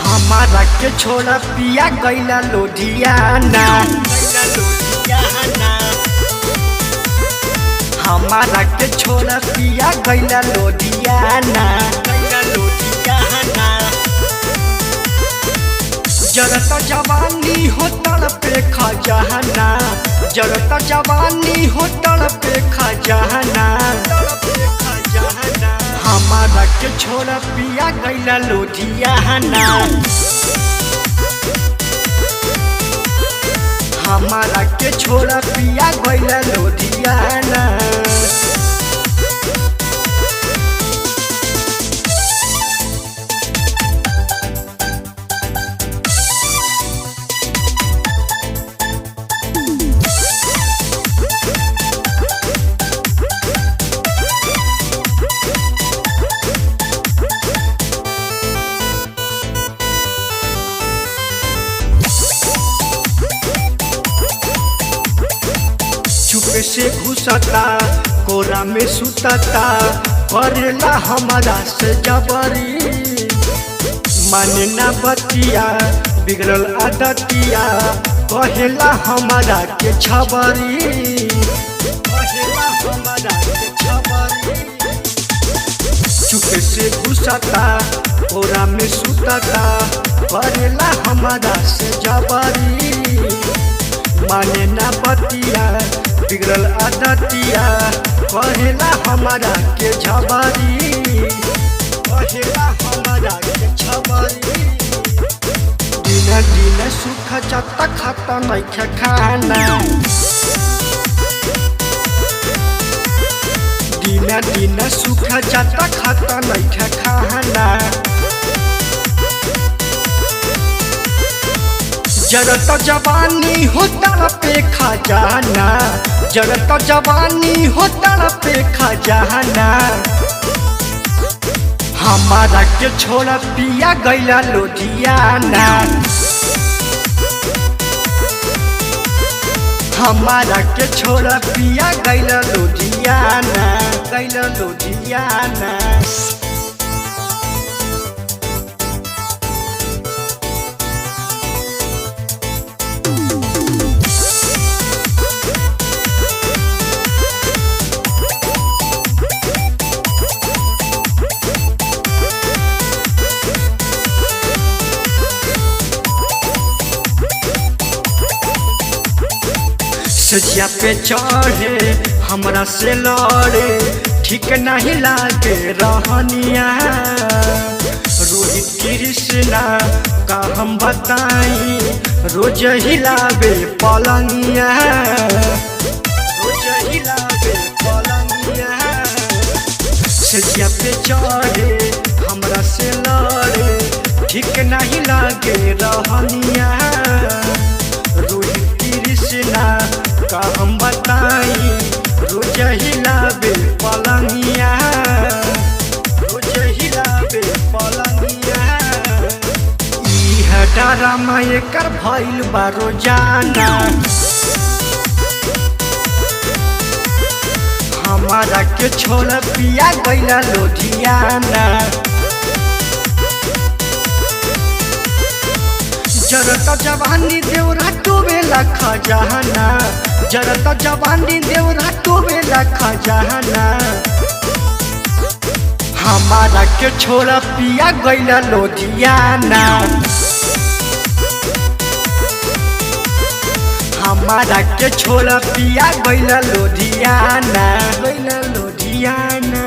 हमारा के छोड़ा पिया गैला लोधियाना। हमारा के छोड़ा पिया गैला लोधियाना। जरत जवानी हो तड़पे खजाना, जरत जवानी हो तड़पे खजाना। हमारा के छोड़ा पिया गैला लोधियाना। हमारा के छोड़ा पिया गैला लोधियाना। चुपे से घुसता कोरा में सुतता, करेला हमारा से जबरी। माने ना बतिया बिगड़ल आदतिया, कहेला हमारा के छबरी। कहेला हमारा के छबरी। चुपे से घुसता कोरा में सुतता, करेला हमारा से जबरी। माने ना बतिया बिगड़ल आदतिया, कहेला हमारा के छबरी। कहेला हमारा के छबरी। दिन दिन सुख जाता खाता नहीं खाना, दिन दिन सुख जाता खाता नहीं खाना। जरत जवानी हो तड़पे खजाना, जरत जवानी हो तड़पे खजाना। हमारा के छोड़ा पिया गैला लोधियाना। हमारा के छोड़ा पिया गैला लोधियाना। गैला लोधियाना। सजिया पे चढ़े हमरा से लड़े, ठीक नहीं लागे रहनिया। रोहित कृष्णा का हम बताई, रोज हिलावे पलंगिया। रोज हिलावे पलंगिया। सजिया पे चढ़े हमरा से लड़े, ठीक नहीं लागे रहनिया। रोहित कृष्णा का हम बताई, रोज हिलावे पलंगिया। रोज हिलावे पलंगिया। इह डरामा एकर भइल बा रोजाना। हमारा के छोड़ा पिया गैला लोधियाना। जरत जवानी देवरा टोवेला खजाना, जरत जवानी देवरा टोवेला खजाना। हमारा के छोड़ा पिया गैला लोधियाना। हमारा के छोड़ा पिया गैला लोधियाना। गैला लोधियाना।